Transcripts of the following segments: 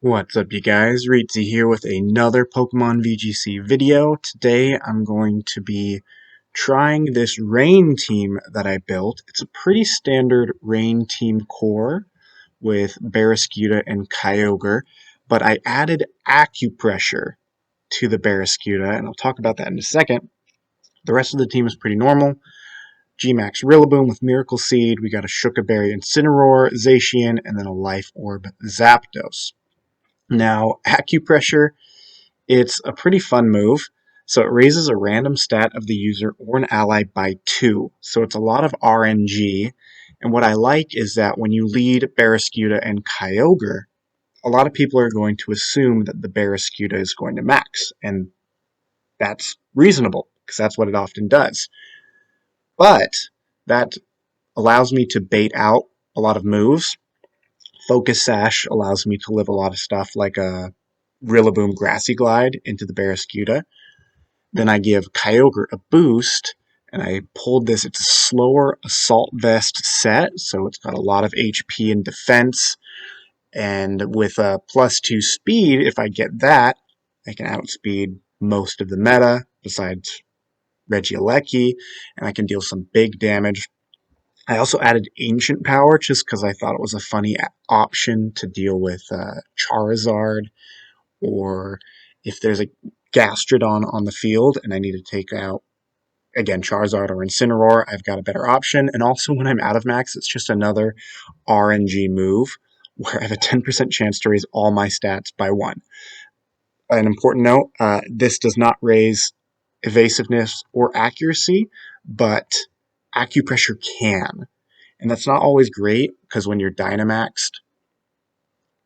What's up, you guys? Reetzy here with another Pokemon VGC video. Today I'm going to be trying this rain team that I built. It's a pretty standard rain team core with Barraskewda and Kyogre, but I added Acupressure to the Barraskewda, and I'll talk about that in a second. The rest of the team is pretty normal. G-Max Rillaboom with Miracle Seed, we got a Shucaberry Incineroar, Zacian, and then a Life Orb Zapdos. Now, Acupressure, it's a pretty fun move. So it raises a random stat of the user or an ally by 2. So it's a lot of RNG. And what I like is that when you lead Barraskewda and Kyogre, a lot of people are going to assume that the Barraskewda is going to max. And that's reasonable, because that's what it often does. But that allows me to bait out a lot of moves. Focus Sash allows me to live a lot of stuff like a Rillaboom Grassy Glide into the Barraskewda. Then I give Kyogre a boost, and I pulled this. It's a slower Assault Vest set, so it's got a lot of HP and defense. And with a +2 speed, if I get that, I can outspeed most of the meta, besides Regieleki, and I can deal some big damage. I also added Ancient Power just because I thought it was a funny option to deal with Charizard, or if there's a Gastrodon on the field and I need to take out, again, Charizard or Incineroar, I've got a better option. And also when I'm out of max, it's just another RNG move where I have a 10% chance to raise all my stats by 1. An important note, this does not raise evasiveness or accuracy, but Acupressure can. And that's not always great, because when you're Dynamaxed,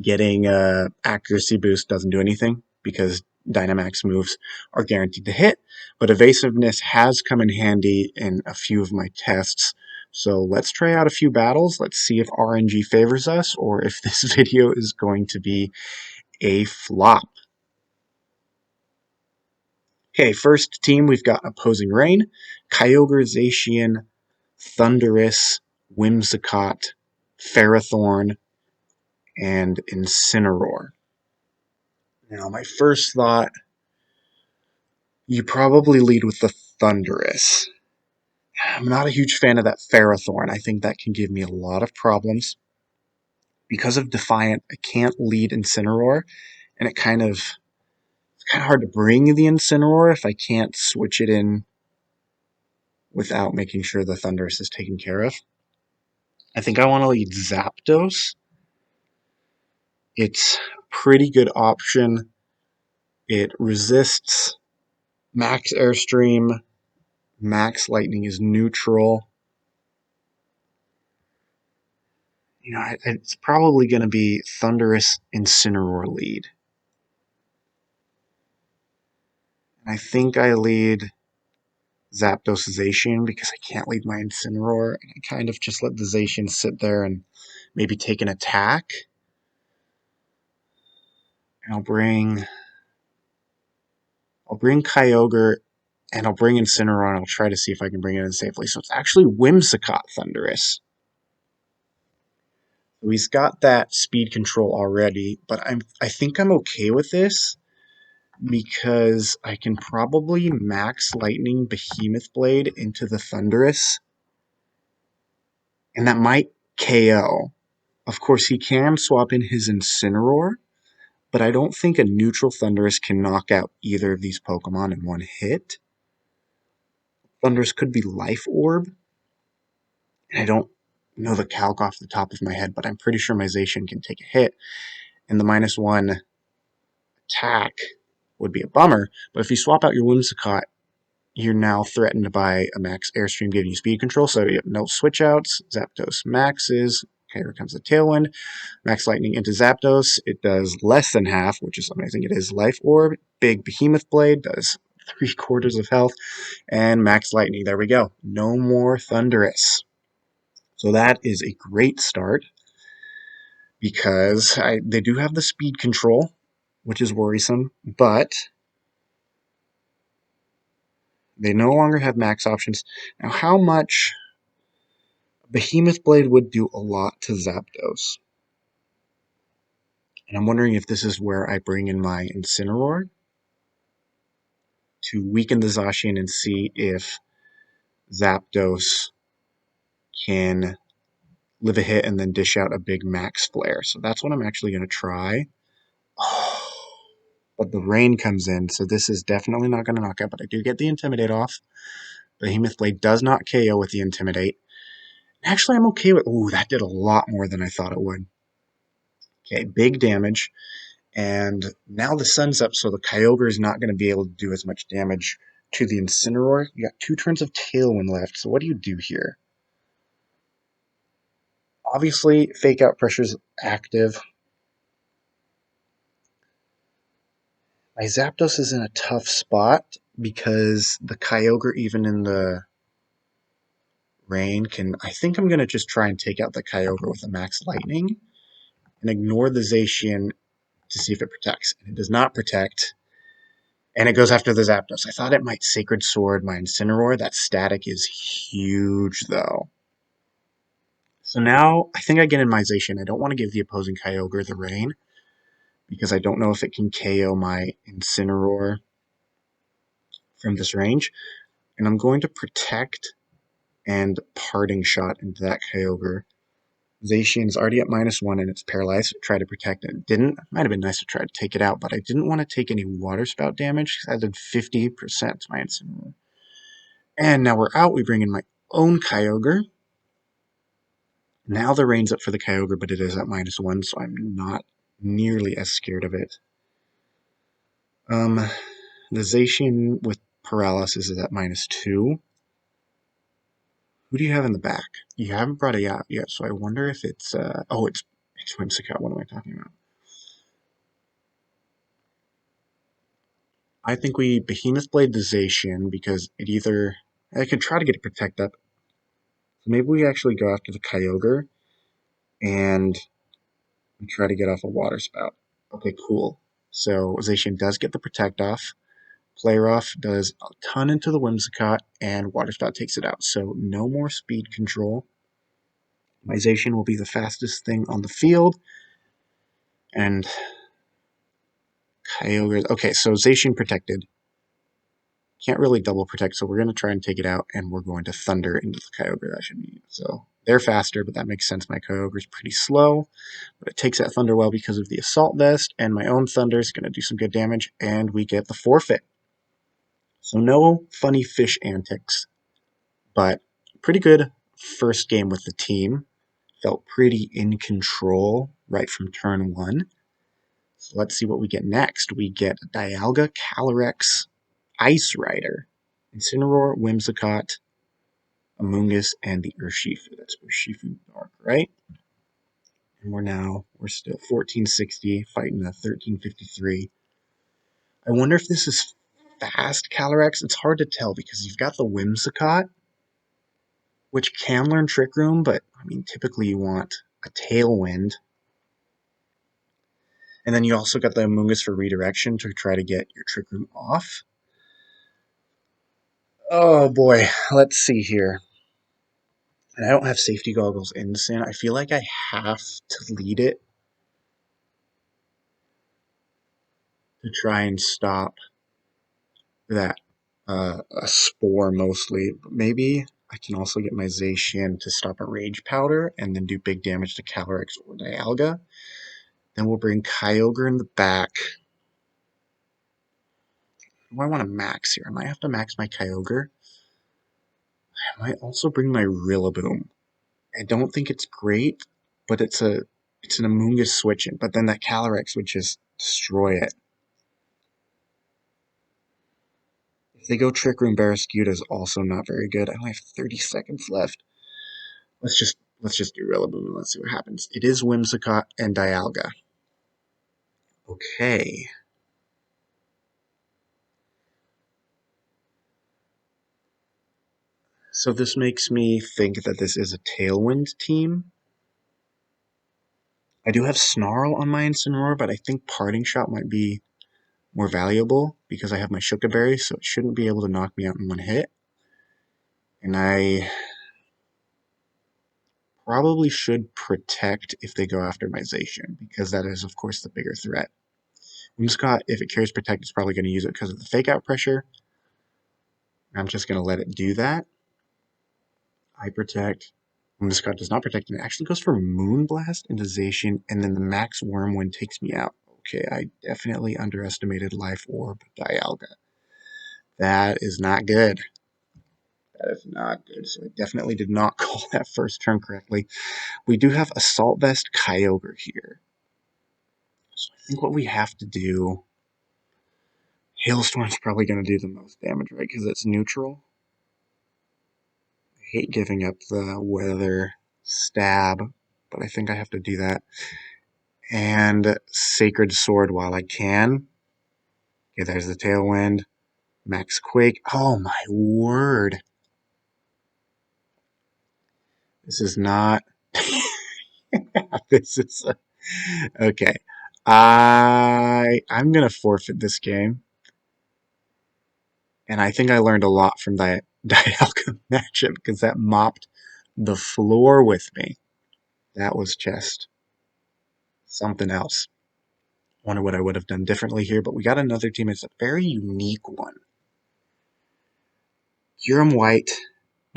getting a accuracy boost doesn't do anything, because Dynamax moves are guaranteed to hit, but evasiveness has come in handy in a few of my tests. So let's try out a few battles. Let's see if RNG favors us, or if this video is going to be a flop. Okay, first team, we've got Opposing Rain, Kyogre, Zacian, Thundurus, Whimsicott, Ferrothorn, and Incineroar. Now, my first thought, you probably lead with the Thundurus. I'm not a huge fan of that Ferrothorn. I think that can give me a lot of problems. Because of Defiant, I can't lead Incineroar, and it's kind of hard to bring the Incineroar if I can't switch it in without making sure the Thundurus is taken care of. I think I want to lead Zapdos. It's a pretty good option. It resists Max Airstream. Max Lightning is neutral. You know, it's probably going to be Thundurus Incineroar lead. And I think I lead Zapdos Zacian because I can't lead my Incineroar. I kind of just let the Zacian sit there and maybe take an attack. And I'll bring Kyogre, and I'll bring Incineroar, and I'll try to see if I can bring it in safely. So it's actually Whimsicott Thundurus. So he's got that speed control already, but I think I'm okay with this because I can probably Max Lightning Behemoth Blade into the Thundurus, and that might KO. Of course, he can swap in his Incineroar, but I don't think a neutral Thundurus can knock out either of these Pokemon in one hit. Thundurus could be Life Orb, and I don't know the calc off the top of my head, but I'm pretty sure my Zacian can take a hit, and the -1 attack would be a bummer. But if you swap out your Whimsicott, you're now threatened by a Max Airstream giving you speed control, so you have no switch outs. Zapdos maxes. Okay, here comes the Tailwind. Max Lightning into Zapdos. It does less than half, which is amazing. It is Life Orb. Big Behemoth Blade does 3/4 of health. And Max Lightning. There we go. No more Thundurus. So that is a great start, because they do have the speed control, which is worrisome, but they no longer have max options. Now, how much? Behemoth Blade would do a lot to Zapdos. And I'm wondering if this is where I bring in my Incineroar to weaken the Zacian and see if Zapdos can live a hit and then dish out a big max flare. So that's what I'm actually going to try. But the rain comes in, so this is definitely not going to knock out, but I do get the Intimidate off. Behemoth Blade does not KO with the Intimidate. Actually, I'm okay with... Ooh, that did a lot more than I thought it would. Okay, big damage. And now the sun's up, so the Kyogre is not going to be able to do as much damage to the Incineroar. You got 2 turns of Tailwind left, so what do you do here? Obviously, Fake Out Pressure is active. My Zapdos is in a tough spot because the Kyogre, even in the rain, can... I think I'm going to just try and take out the Kyogre with a Max Lightning and ignore the Zacian to see if it protects. And it does not protect. And it goes after the Zapdos. I thought it might Sacred Sword my Incineroar. That static is huge, though. So now, I think I get in my Zacian. I don't want to give the opposing Kyogre the rain, because I don't know if it can KO my Incineroar from this range. And I'm going to protect and Parting Shot into that Kyogre. Zacian is already at -1 and it's paralyzed. Try to protect it. It didn't. It might have been nice to try to take it out, but I didn't want to take any Water Spout damage because I did 50% to my Incineroar. And now we're out. We bring in my own Kyogre. Now the rain's up for the Kyogre, but it is at -1, so I'm not nearly as scared of it. The Zacian with paralysis is at -2. Who do you have in the back? You haven't brought it out yet, so I wonder if it's... oh, it's Whimsicott. What am I talking about? I think we Behemoth Blade the Zacian because it either... I could try to get it Protect up. So maybe we actually go after the Kyogre and we try to get off a Water Spout. Okay, cool. So Zacian does get the Protect off. Flare off does a ton into the Whimsicott, and Water Spout takes it out. So no more speed control. My Zacian will be the fastest thing on the field. And Kyogre... Okay, so Zacian protected. Can't really double protect, so we're going to try and take it out, and we're going to Thunder into the Kyogre. That should be... So they're faster, but that makes sense. My Kyogre is pretty slow, but it takes that Thunder well because of the Assault Vest, and my own Thunder is going to do some good damage, and we get the forfeit. So no funny fish antics, but pretty good first game with the team. Felt pretty in control right from turn 1. So let's see what we get next. We get Dialga, Calyrex, Ice Rider, Incineroar, Whimsicott, Amoonguss, and the Urshifu. That's Urshifu Dark, right? And we're still 1460, fighting a 1353. I wonder if this is fast Calyrex. It's hard to tell because you've got the Whimsicott, which can learn Trick Room, but I mean, typically you want a Tailwind. And then you also got the Amoonguss for redirection to try to get your Trick Room off. Oh boy, let's see here. And I don't have safety goggles in Sin. I feel like I have to lead it to try and stop that a Spore mostly. But maybe I can also get my Zacian to stop a Rage Powder and then do big damage to Calyrex or Dialga. Then we'll bring Kyogre in the back. Do I want to max here? I might have to max my Kyogre. I might also bring my Rillaboom. I don't think it's great, but it's an Amoonguss switch-in. But then that Calyrex would just destroy it. If they go Trick Room, Barraskewda is also not very good. I only have 30 seconds left. Let's just do Rillaboom and let's see what happens. It is Whimsicott and Dialga. Okay. So this makes me think that this is a Tailwind team. I do have Snarl on my Incineroar, but I think Parting Shot might be more valuable because I have my Shuka Berry, so it shouldn't be able to knock me out in one hit. And I probably should protect if they go after my Zacian, because that is, of course, the bigger threat. Whimsicott, if it carries protect, it's probably going to use it because of the fake out pressure. I'm just going to let it do that. I protect. Whimsicott does not protect, and it actually goes for Moonblast into Zacian, and then the Max Wormwind takes me out. Okay, I definitely underestimated Life Orb Dialga. That is not good. That is not good. So I definitely did not call that first turn correctly. We do have Assault Vest Kyogre here. So I think what we have to do... Hailstorm's probably going to do the most damage, right? Because it's neutral. I hate giving up the weather stab, but I think I have to do that. And Sacred Sword while I can. Okay, there's the Tailwind. Max Quake. Oh my word. This is not... this is... okay. I'm going to forfeit this game. And I think I learned a lot from that Dialga matchup because that mopped the floor with me. That was just something else. Wonder what I would have done differently here, but we got another team. It's a very unique one. Kyurem White,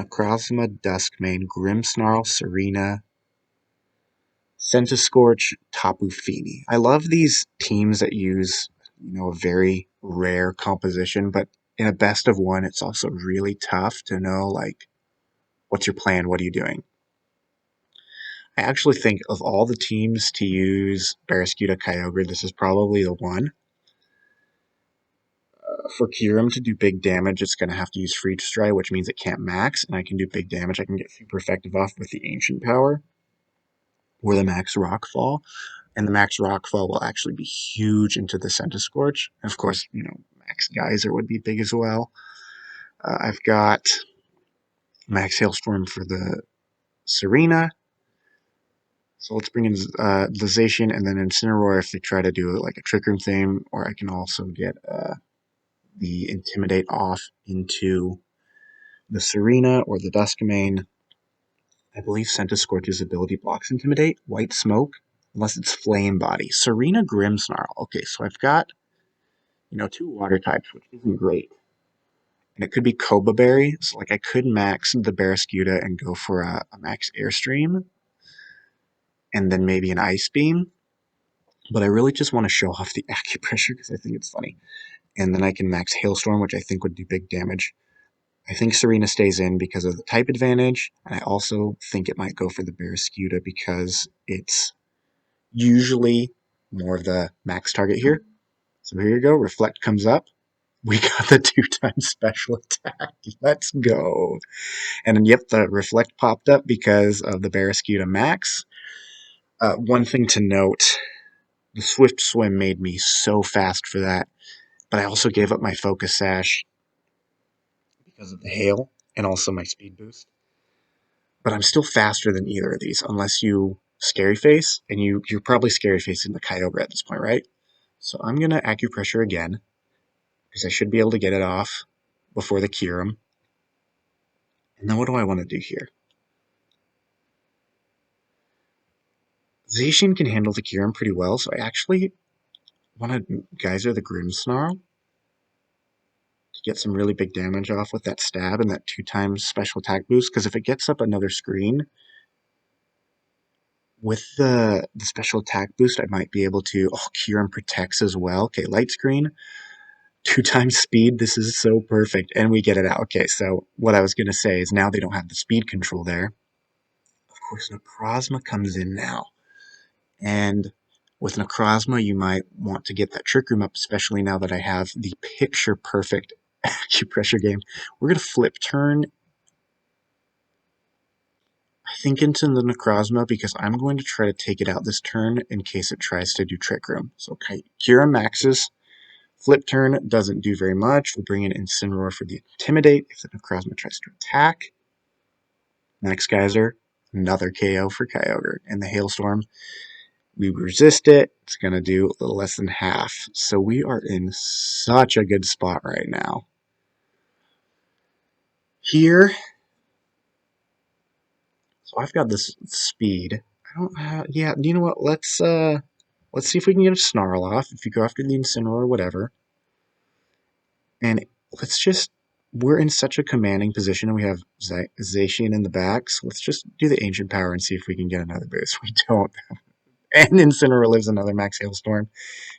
Necrozma, Duskmane, Grimmsnarl, Serena, Centiskorch, Tapu Fini. I love these teams that use, a very rare composition, but in a best of one, it's also really tough to know, like, what's your plan? What are you doing? I actually think of all the teams to use Barraskewda Kyogre, this is probably the one. For Kyurem to do big damage, it's going to have to use Freeze Dry, which means it can't max, and I can do big damage. I can get super effective off with the Ancient Power or the Max Rockfall, and the Max Rockfall will actually be huge into the Centiskorch. And of course, Max Geyser would be big as well. I've got Max Hailstorm for the Serena. So let's bring in the Zacian and then Incineroar if they try to do like a Trick Room thing, or I can also get the Intimidate off into the Serena or the Duskmane. I believe Centiskorch's ability blocks Intimidate, White Smoke, unless it's Flame Body. Serena Grimmsnarl. Okay, so I've got, two water types, which isn't great. And it could be Koba Berry, so like I could max the Barraskewda and go for a max Airstream, and then maybe an Ice Beam. But I really just want to show off the Acupressure because I think it's funny. And then I can max Hailstorm, which I think would do big damage. I think Serena stays in because of the type advantage, and I also think it might go for the Barraskewda because it's usually more of the max target here. So here you go, Reflect comes up. We got the 2x special attack. Let's go. And then, yep, the Reflect popped up because of the Barraskewda max. One thing to note, the Swift Swim made me so fast for that, but I also gave up my Focus Sash because of the hail and also my speed boost. But I'm still faster than either of these, unless you Scary Face, and you're probably Scary Facing the Kyogre at this point, right? So I'm going to Acupressure again, because I should be able to get it off before the Kyurem. And then what do I want to do here? Zacian can handle the Kyurem pretty well, so I actually want to Geyser the Grimmsnarl to get some really big damage off with that stab and that 2x special attack boost, because if it gets up another screen, with the special attack boost, I might be able to... Oh, Kyurem protects as well. Okay, Light Screen, 2x speed. This is so perfect. And we get it out. Okay, so what I was going to say is now they don't have the speed control there. Of course, Necrozma comes in now. And with Necrozma, you might want to get that Trick Room up, especially now that I have the picture-perfect Acupressure game. We're going to Flip Turn, I think, into the Necrozma because I'm going to try to take it out this turn in case it tries to do Trick Room. So, okay, Kyurem maxes. Flip Turn doesn't do very much. We'll bring in Incineroar for the Intimidate if the Necrozma tries to attack. Max Geyser, another KO for Kyogre. And the Hailstorm, we resist it. It's going to do a little less than half. So we are in such a good spot right now. Here, so I've got this speed. I don't have, yeah, you know what? Let's see if we can get a snarl off. If you go after the Incineroar or whatever. And let's just, we're in such a commanding position and we have Zacian in the back. So let's just do the Ancient Power and see if we can get another boost. We don't. And Incineroar lives another Max Hailstorm.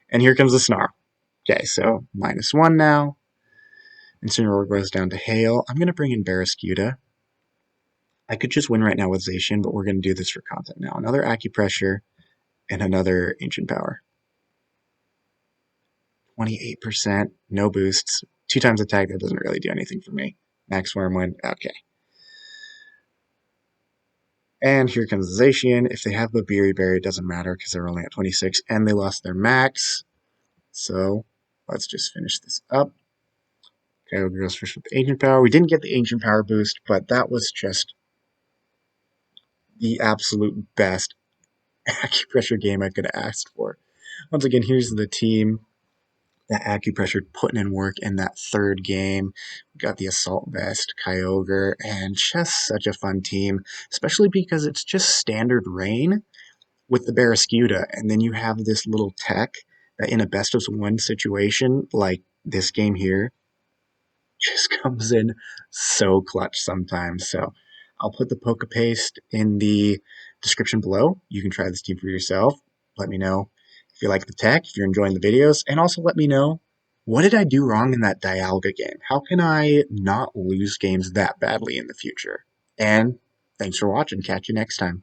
And here comes the Snarl. Okay, so -1 now. Incineroar goes down to Hail. I'm going to bring in Barraskewda. I could just win right now with Zacian, but we're going to do this for content now. Another Acupressure and another Ancient Power. 28%, no boosts. 2 times attack, that doesn't really do anything for me. Max Wormwind, okay. And here comes Zacian. If they have Babiri Berry, it doesn't matter because they're only at 26 and they lost their max. So let's just finish this up. Okay, we'll go first with the Ancient Power. We didn't get the Ancient Power boost, but that was just the absolute best Acupressure game I could have asked for. Once again, here's the team that Acupressure putting in work in that third game. We got the Assault Vest, Kyogre, and just such a fun team, especially because it's just standard rain with the Barraskewda, and then you have this little tech that in a best of one situation, like this game here, just comes in so clutch sometimes. So I'll put the Poke Paste in the description below. You can try this team for yourself. Let me know if you like the tech, if you're enjoying the videos, and also let me know, what did I do wrong in that Dialga game? How can I not lose games that badly in the future? And thanks for watching. Catch you next time.